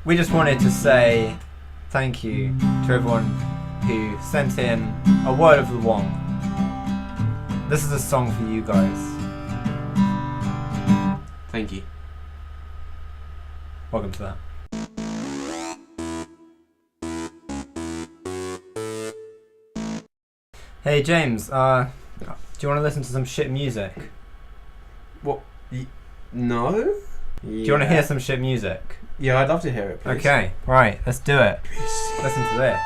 we just wanted to say thank you to everyone who sent in a word of the WANC. This is a song for you guys. Thank you. Welcome to that. Hey James, do you want to listen to some shit music? What? No? Do you want to hear some shit music? Yeah, I'd love to hear it, please. Okay, right, let's do it. Listen to this.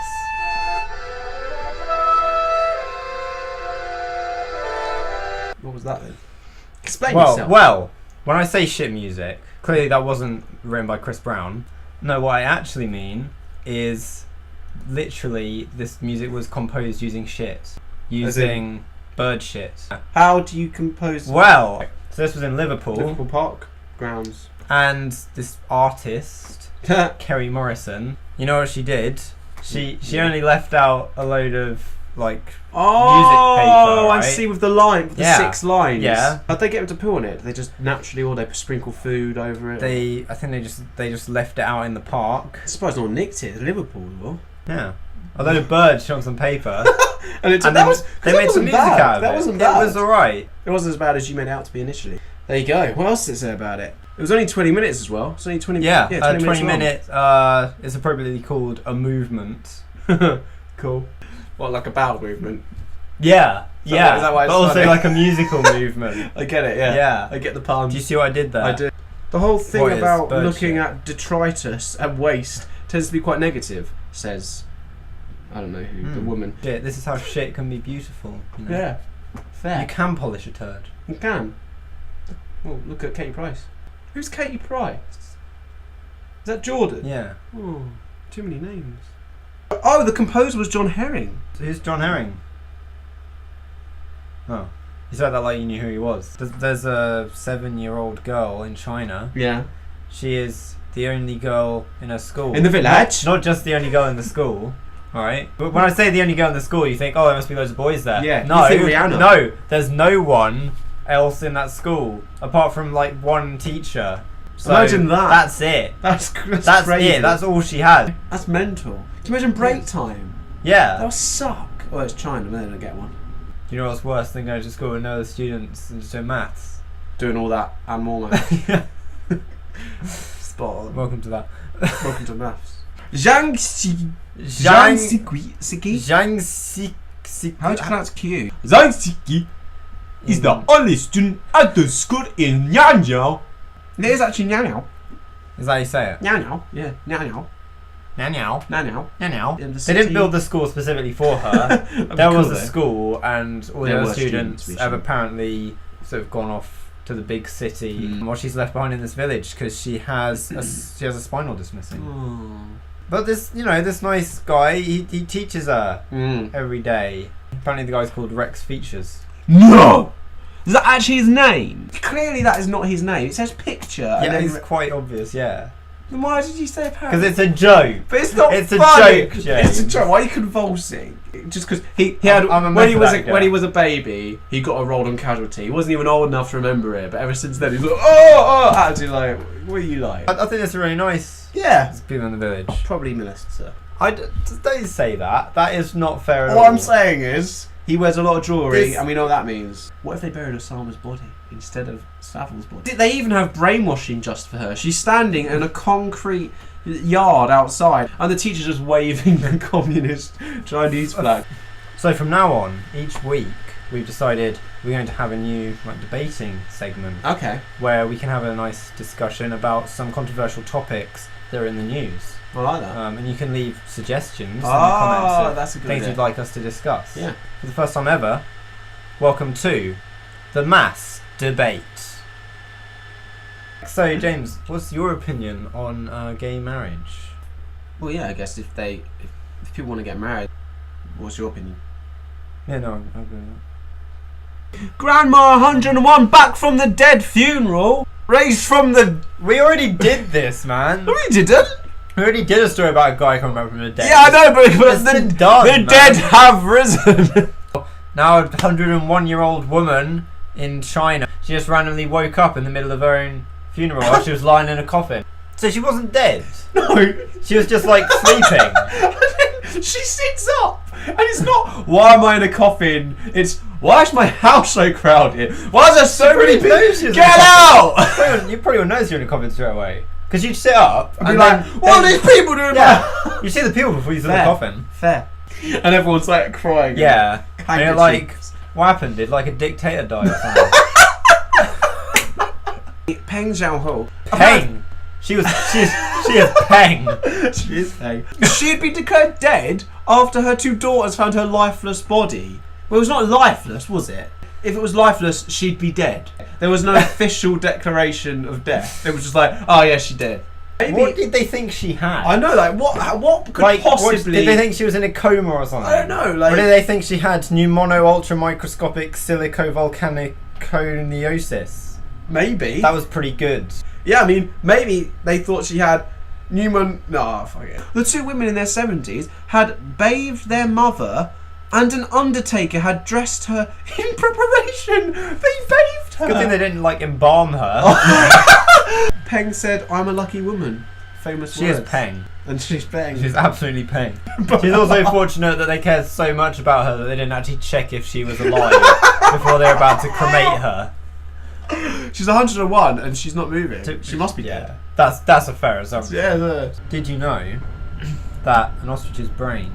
What was that then? Explain yourself. Well, when I say shit music, clearly that wasn't written by Chris Brown. No, what I actually mean is literally this music was composed using shit. Using bird shit. How do you compose... Well, so this was in Liverpool. Liverpool Park grounds. And this artist, Kerry Morrison, you know what she did? She only left out a load of music paper. Oh, right? I see, with the line, with the 6 lines. Yeah. How'd they get them to poo on it? They just naturally, or they sprinkle food over it? I think they just left it out in the park. I suppose no one nicked it. It's Liverpool, though. Yeah. A load of birds shot on some paper. They made some music out of it. That wasn't bad. It was alright. It wasn't as bad as you made it out to be initially. There you go. What else did it say about it? It was only 20 minutes as well. It's only 20 minutes. Yeah, 20 minutes. It's appropriately called a movement. Cool. What, like a bowel movement? Yeah. Is that why it's but also funny? like a musical movement. I get it, yeah. Yeah. I get the pun. Do you see what I did there? I do. The whole thing about looking shit? at detritus and waste tends to be quite negative, says, I don't know who, the woman. Yeah, this is how shit can be beautiful. You know? Yeah. Fair. You can polish a turd. You can. Well, look at Katie Price. Who's Katie Price? Is that Jordan? Yeah. Oh, too many names. Oh, the composer was John Herring. So who's John Herring? Oh. You said that like you knew who he was. There's a 7-year-old girl in China. Yeah. She is the only girl in her school. In the village? Not just the only girl in the school. Alright? But when I say the only girl in the school, you think, oh, there must be loads of boys there. Yeah. No, you think Rihanna. No, there's no one else in that school apart from like one teacher. So imagine that. That's it. That's crazy. It. That's all she had. That's mental. Can you imagine break time? Yeah. That would suck. Oh, it's China. They don't get one. Do you know what's worse than going to school with no other students and just doing maths? Doing all that and more maths. Spot on. Welcome to that. Welcome to maths. Zhang Siki. How do you pronounce Q? Zhang Siki is the only student at the school in Nyanyao. It is actually Nyanyao. Is that how you say it? Nyanyao. Yeah. Nyanyao. Nyanyao. Nyanyao. Nyanyao. They didn't build the school specifically for her. There was a school, and all the other students have apparently sort of gone off to the big city while she's left behind in this village because she has a spinal dismissing. Oh. But this nice guy, he teaches her every day. Apparently the guy's called Rex Features. No! Is that actually his name? Clearly that is not his name. It says picture. Yeah, and then it's quite obvious, yeah. Then why did you say apparently? Because it's a joke. But it's not It's funny. a joke, James. It's a joke. Why are you convulsing? Just because he had when he was a baby, he got a role on Casualty. He wasn't even old enough to remember it, but ever since then he's like, actually like, what are you like? I think that's really nice. Yeah. People in the village. Probably molester. Don't say that. That is not fair at all. What I'm saying is, he wears a lot of jewellery, and we know what that means. What if they buried Osama's body instead of Savil's body? They even have brainwashing just for her. She's standing in a concrete yard outside, and the teacher's just waving the communist Chinese flag. So from now on, each week, we've decided we're going to have a new debating segment. Okay. Where we can have a nice discussion about some controversial topics that are in the news. I like that. And you can leave suggestions in the comments of that's a good things idea. you'd like us to discuss. Yeah. For the first time ever, welcome to the mass debate. So, James, what's your opinion on gay marriage? Well, yeah, I guess if people want to get married, what's your opinion? Yeah, no, I agree with that. Grandma 101 back from the dead funeral, raised from the... We already did this, man. No, we didn't. We already did a story about a guy coming back from the dead. Yeah, I know, but the dead have risen. Now a 101-year-old woman in China, she just randomly woke up in the middle of her own funeral while she was lying in a coffin. So she wasn't dead? No. She was just like sleeping. She sits up, and it's not, why am I in a coffin? It's, why is my house so crowded? Why is there so many people? Get out! You probably would notice you're in a coffin straight away. Because you'd sit up and be like, what are these people doing? Yeah. You see the people before you see the coffin. Fair. And everyone's like crying. Yeah. And you're like, what happened? Did like a dictator die or something? Peng Zhaohu. Peng? She is Peng. She is Peng. She'd be declared dead after her 2 daughters found her lifeless body. Well, it was not lifeless, was it? If it was lifeless, she'd be dead. There was no official declaration of death. It was just like, oh yeah, she's dead. Maybe, what did they think she had? I know, like, what could like, possibly... Did they think she was in a coma or something? I don't know, like... Or did they think she had pneumono-ultramicroscopic silicovolcaniconiosis? Maybe. That was pretty good. Yeah, I mean, maybe they thought she had No, fuck it. The 2 women in their 70s had bathed their mother, and an undertaker had dressed her in preparation. They bathed her. Good thing they didn't, like, embalm her. Peng said, I'm a lucky woman. Famous She words. is Peng. And she's Peng. She's absolutely Peng. She's also fortunate that they cared so much about her that they didn't actually check if she was alive before they were about to cremate her. She's 101 and she's not moving. She must be dead. That's a fair assumption. Yeah. Did you know that an ostrich's brain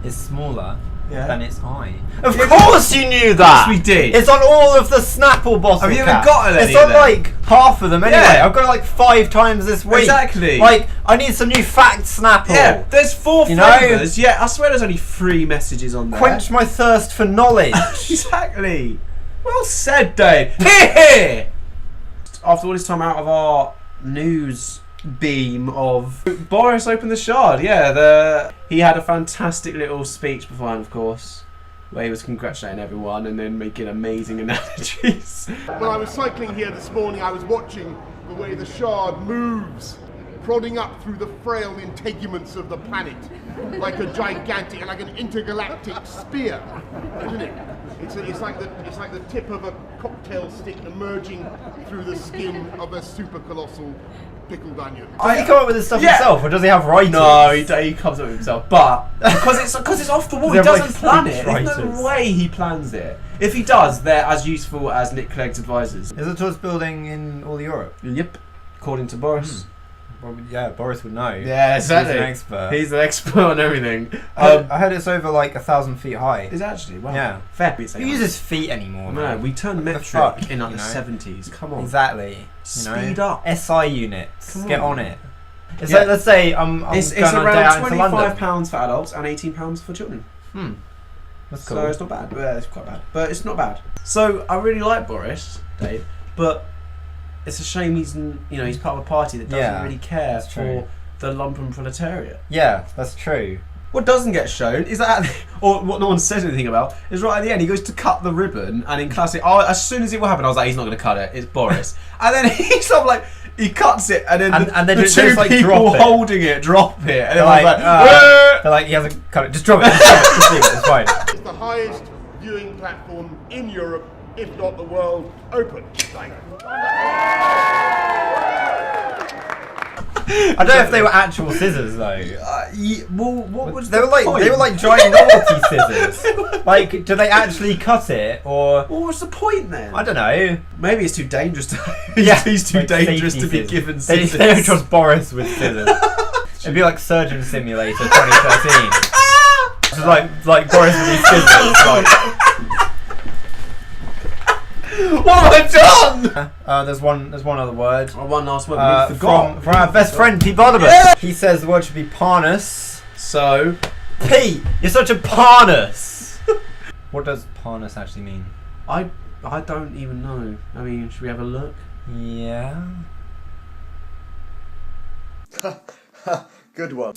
is smaller than its eye? Of course you knew that! Yes, we did. It's on all of the Snapple bottle Have you caps. even got any? It's on like half of them anyway. Yeah. I've got it like 5 times this week. Exactly. Like, I need some new facts, Snapple. Yeah, there's 4 flavours. Yeah, I swear there's only 3 messages on there. Quench my thirst for knowledge. Exactly. Well said, Dave. Here! After all this time out of our news beam of Boris opened the Shard, he had a fantastic little speech beforehand, of course, where he was congratulating everyone and then making amazing analogies. When I was cycling here this morning, I was watching the way the Shard moves, prodding up through the frail integuments of the planet, like a gigantic, like an intergalactic spear, isn't it? It's like the tip of a cocktail stick emerging through the skin of a super colossal pickled onion. Does he come up with this stuff himself, or does he have writers? No, he comes up with himself, but because it's off the wall, he doesn't plan it. There's no way he plans it. If he does, they're as useful as Nick Clegg's advisors. Is the tallest building in all Europe? Yep, according to Boris. Well, yeah, Boris would know. Yeah, exactly. He's an expert. He's an expert on everything. I heard it's over like 1,000 feet high. Is actually? Wow. Yeah. Fair. Who uses feet anymore? No, we turned metric in like the 70s. Come on. Exactly. Speed up. SI units. Get on it. It's like, let's say it's around £25 for adults and £18 for children. That's cool. So it's not bad. Well, it's quite bad, but it's not bad. So I really like Boris, Dave, but it's a shame he's part of a party that doesn't really care for the lumpen proletariat. Yeah, that's true. What doesn't get shown is that, or what no one says anything about, is right at the end he goes to cut the ribbon, and in classic, as soon as it will happen, I was like, he's not going to cut it. It's Boris, and then he's sort of like he cuts it, and then the 2 like people holding it drop it, and they're like, he hasn't cut it. Just drop it. Just leave it. It's fine. It's the highest viewing platform in Europe, if not the world. Open. I don't know if they were actual scissors though. What was they were like giant novelty scissors. Like, do they actually cut it, or what was the point then? I don't know. Maybe it's too dangerous to. He's too dangerous to be given scissors. They don't trust Boris with scissors. It'd be like Surgeon Simulator 2013. Just like Boris with these scissors. Like. What have I done? There's one other word. One last word. We forgot. From our best friend Pete Barnabas. Yeah. He says the word should be parnus. So, Pete, you're such a parnus. What does parnus actually mean? I don't even know. I mean, should we have a look? Yeah. Good one.